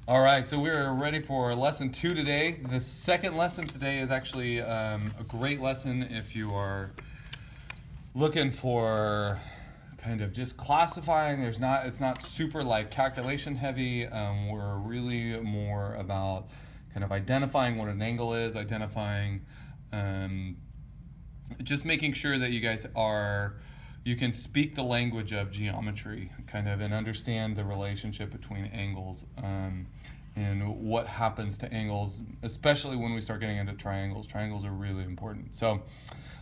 All right, so we're ready for lesson 2 today. The second lesson today is actually a great lesson if you are looking for kind of just classifying. It's not super like calculation heavy. We're really more about kind of identifying what an angle is, identifying, just making sure that you can speak the language of geometry kind of and understand the relationship between angles, and what happens to angles, especially when we start getting into triangles. Triangles are really important. So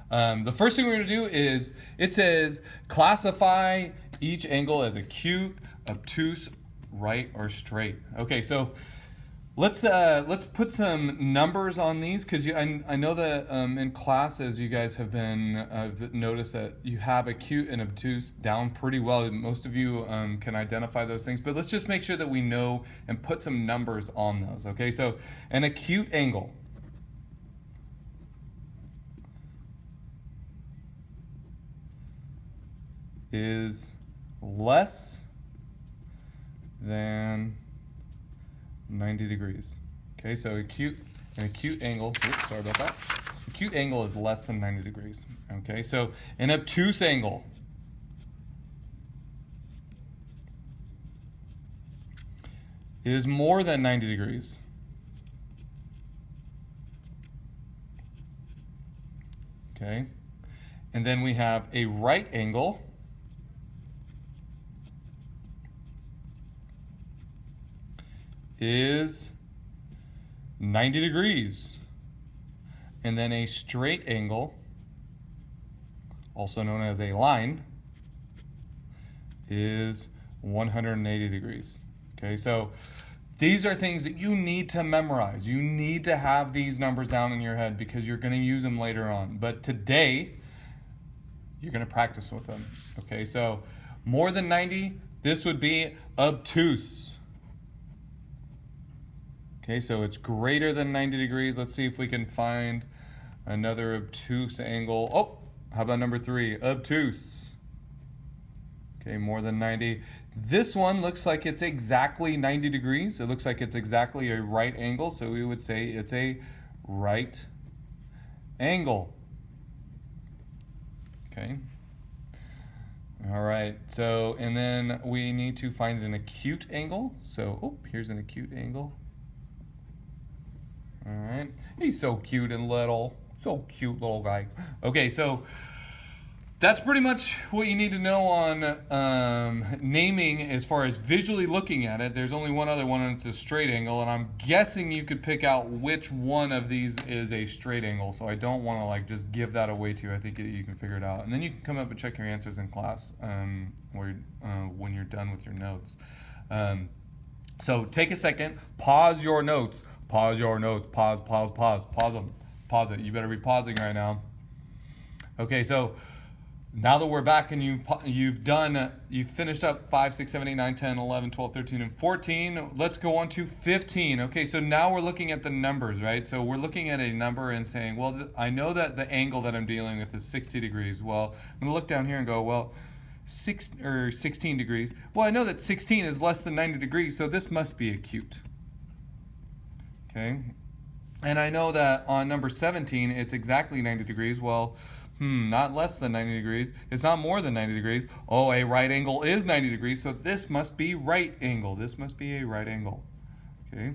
the first thing we're going to do is, it says classify each angle as acute, obtuse, right, or straight. Okay, so let's put some numbers on these, because I know that in classes you guys have been, I've noticed that you have acute and obtuse down pretty well. Most of you can identify those things, but let's just make sure that we know and put some numbers on those. Okay, so an acute angle is less than 90 degrees. Okay, so an acute angle, oops, sorry about that. Acute angle is less than 90 degrees. Okay, so an obtuse angle is more than 90 degrees. Okay, and then we have a right angle is 90 degrees. And then a straight angle, also known as a line, is 180 degrees. Okay, so these are things that you need to memorize. You need to have these numbers down in your head because you're going to use them later on. But today, you're going to practice with them. Okay, so more than 90, this would be obtuse. Okay, so it's greater than 90 degrees. Let's see if we can find another obtuse angle. Oh, how about number 3, obtuse. Okay, more than 90. This one looks like it's exactly 90 degrees. It looks like it's exactly a right angle, so we would say it's a right angle. Okay. All right, so, and then we need to find an acute angle. So, oh, here's an acute angle. All right, he's so cute and little. So cute little guy. Okay, so that's pretty much what you need to know on naming as far as visually looking at it. There's only one other one, and it's a straight angle, and I'm guessing you could pick out which one of these is a straight angle, so I don't want to like just give that away to you. I think you can figure it out. And then you can come up and check your answers in class when you're done with your notes. So take a second, pause your notes. Pause your notes. Pause them. Pause it. You better be pausing right now. Okay, so now that we're back and you've finished up 5, 6, 7, 8, 9, 10, 11, 12, 13, and 14, let's go on to 15. Okay, so now we're looking at the numbers, right? So we're looking at a number and saying, well, I know that the angle that I'm dealing with is 60 degrees. Well, I'm going to look down here and go, well, 16 degrees. Well, I know that 16 is less than 90 degrees, so this must be acute. Okay, and I know that on number 17, it's exactly 90 degrees. Well, not less than 90 degrees. It's not more than 90 degrees. Oh, a right angle is 90 degrees, so this must be right angle. This must be a right angle. Okay.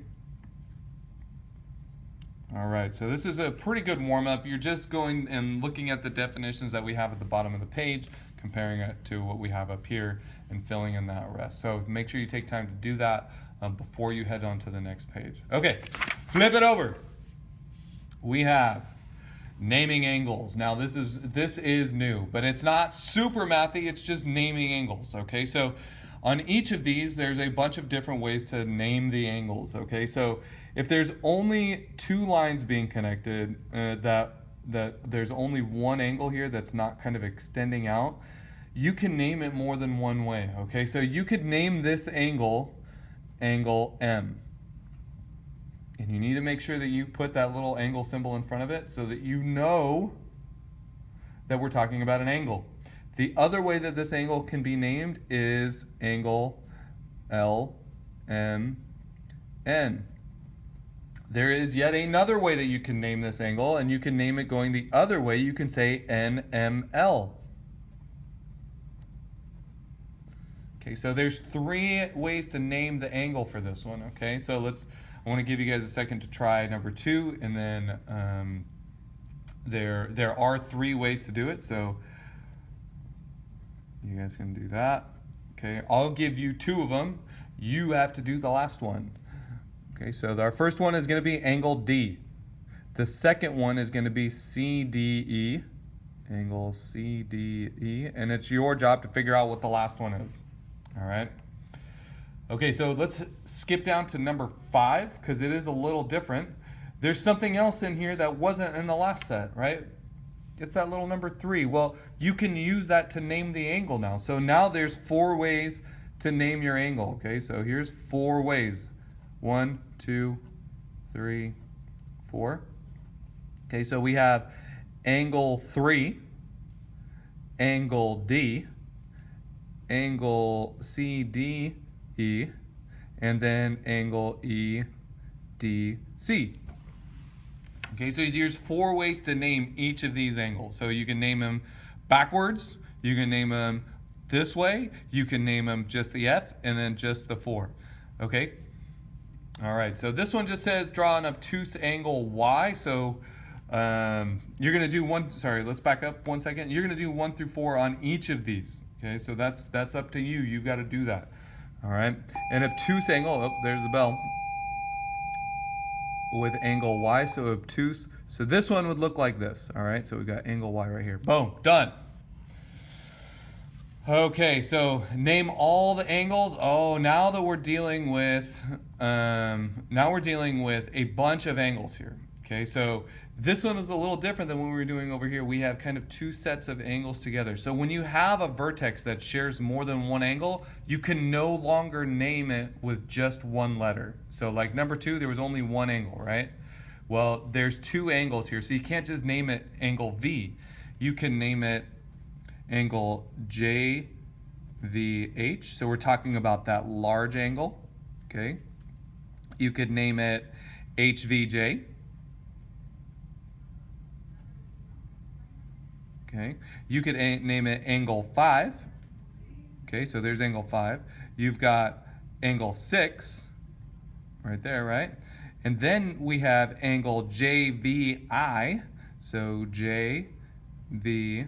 All right, so this is a pretty good warm-up. You're just going and looking at the definitions that we have at the bottom of the page, comparing it to what we have up here, and filling in that rest. So make sure you take time to do that before you head on to the next page. Okay, flip it over. We have naming angles. Now this is new, but it's not super mathy, it's just naming angles. Okay, so on each of these, there's a bunch of different ways to name the angles. Okay, so if there's only 2 lines being connected, that there's only one angle here that's not kind of extending out, you can name it more than one way. Okay, so you could name this angle M. And you need to make sure that you put that little angle symbol in front of it so that you know that we're talking about an angle. The other way that this angle can be named is angle LMN. N. There is yet another way that you can name this angle, and you can name it going the other way. You can say NML. Okay, so there's 3 ways to name the angle for this one. Okay, so I want to give you guys a second to try number 2, and then there are 3 ways to do it. So you guys can do that. Okay, I'll give you 2 of them. You have to do the last one. Okay, so our first one is going to be angle D. The second one is going to be CDE, angle CDE, and it's your job to figure out what the last one is. All right. Okay, so let's skip down to number 5 because it is a little different. There's something else in here that wasn't in the last set, right? It's that little number 3. Well, you can use that to name the angle now. So now there's 4 ways to name your angle. Okay, so here's 4 ways. 1, 2, 3, 4. Okay, so we have angle 3, angle D, angle CDE, and then angle EDC. Okay, so there's 4 ways to name each of these angles. So you can name them backwards, you can name them this way, you can name them just the F, and then just the 4. Okay? All right, so this one just says draw an obtuse angle Y. So you're going to do let's back up 1 second. You're going to do 1 through 4 on each of these. Okay, so that's up to you. You've got to do that. All right, an obtuse angle, oh, there's the bell, with angle Y, so obtuse. So this one would look like this. All right, so we got angle Y right here. Boom, done. Okay, so name all the angles. Oh, now that we're dealing with a bunch of angles here. Okay, so this one is a little different than what we were doing over here. We have kind of 2 sets of angles together. So when you have a vertex that shares more than one angle, you can no longer name it with just one letter. So like number 2, there was only one angle, right? Well, there's 2 angles here, so you can't just name it angle V. You can name it angle JVH. So we're talking about that large angle. Okay. You could name it HVJ. Okay. You could name it angle 5. Okay, so there's angle 5. You've got angle 6 right there, right? And then we have angle JVI. So JVI.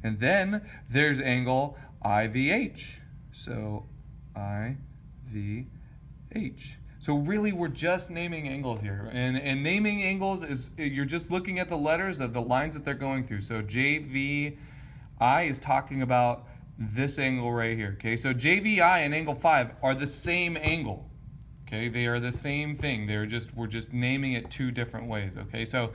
And then there's angle IVH. So IVH. So really we're just naming angles here. And naming angles is, you're just looking at the letters of the lines that they're going through. So JVI is talking about this angle right here. Okay, so JVI and angle 5 are the same angle. Okay, they are the same thing. We're just naming it 2 different ways. Okay, so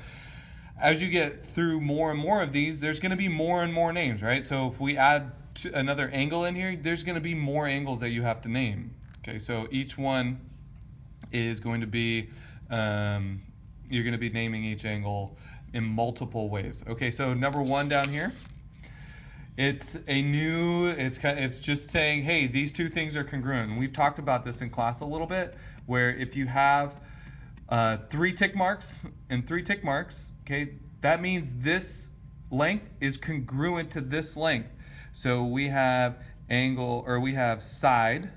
as you get through more and more of these, there's going to be more and more names, right? So if we add another angle in here, there's going to be more angles that you have to name. Okay, so each one is going to be, you're going to be naming each angle in multiple ways. Okay, so number 1 down here, it's just saying, hey, these 2 things are congruent. And we've talked about this in class a little bit, where if you have 3 tick marks and 3 tick marks, okay, that means this length is congruent to this length. So we have side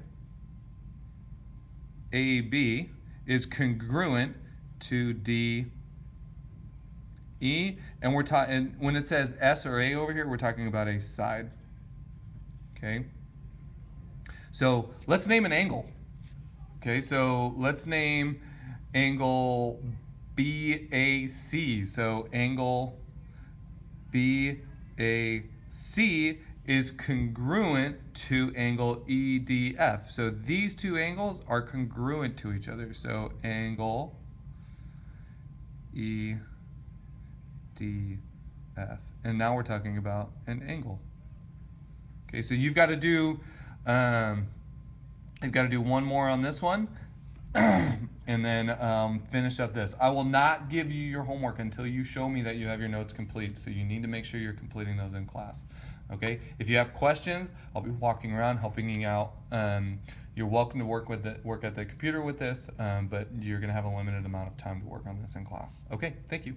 AB is congruent to DE, and when it says S or A over here, we're talking about a side. Okay. So let's name an angle. Okay, so let's name angle BAC. So angle BAC is congruent to angle EDF. So these 2 angles are congruent to each other. So angle EDF. And now we're talking about an angle. Okay, so you've got to do one more on this one. And then finish up this. I will not give you your homework until you show me that you have your notes complete. So you need to make sure you're completing those in class. Okay. If you have questions, I'll be walking around helping you out You're welcome to work at the computer with this, but you're going to have a limited amount of time to work on this in class. Okay, thank you.